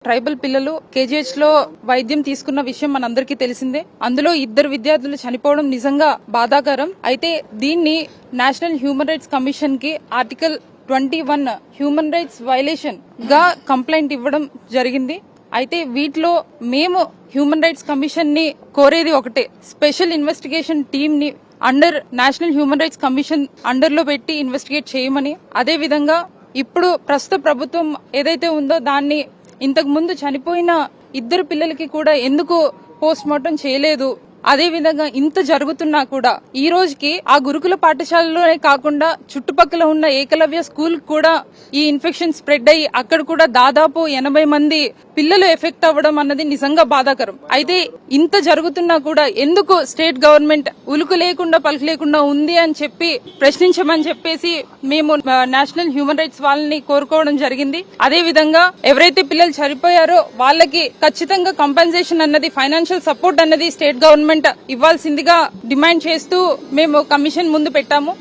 Tribal పిల్లలు KGH లో వైద్యం తీసుకున్న విషయం మనందరికీ తెలిసిందే. అందులో 2 విద్యార్థులు చనిపోవడం నిజంగా బాధాకరం. అయితే దీన్ని నేషనల్ హ్యూమన్ రైట్స్ కమిషన్ కి ఆర్టికల్ 21 హ్యూమన్ రైట్స్ వైలేషన్ గా కంప్లైంట్ ఇవ్వడం జరిగింది. అయితే వీటిలో మేము హ్యూమన్ రైట్స్ కమిషన్ ని కోరేది ఒకటే, స్పెషల్ ఇన్వెస్టిగేషన్ టీమ్ ని under national human rights commission under లో పెట్టి ఇన్వెస్టిగేట్ చేయమని, అదే విధంగా ఇప్పుడు ప్రస్తుత ప్రభుత్వం ఏదైతే ఉందో దాన్ని ఇంతకు ముందు చనిపోయిన 2 పిల్లలకి కూడా ఎందుకు పోస్ట్ మార్టం చేయలేదు, అదే విధంగా ఇంత జరుగుతున్నా కూడా ఈ రోజుకి ఆ గురుకుల పాఠశాలలోనే కాకుండా చుట్టుపక్కల ఉన్న ఏకలవ్య స్కూల్ కూడా ఈ ఇన్ఫెక్షన్ స్ప్రెడ్ అయ్యి అక్కడ కూడా దాదాపు 80 మంది పిల్లలు ఎఫెక్ట్ అవ్వడం అన్నది నిజంగా బాధాకరం. అయితే ఇంత జరుగుతున్నా కూడా ఎందుకు స్టేట్ గవర్నమెంట్ ఉలుకు లేకుండా పలుకు లేకుండా ఉంది అని చెప్పి ప్రశ్నించమని చెప్పేసి మేము నేషనల్ హ్యూమన్ రైట్స్ వాళ్ళని కోరుకోవడం జరిగింది. అదే విధంగా ఎవరైతే పిల్లలు చనిపోయారో వాళ్ళకి ఖచ్చితంగా కంపెన్సేషన్ అన్నది, ఫైనాన్షియల్ సపోర్ట్ అన్నది స్టేట్ గవర్నమెంట్ ఇవ్వాల్సిందిగా డిమాండ్ చేస్తూ మేము కమిషన్ ముందు పెట్టాము.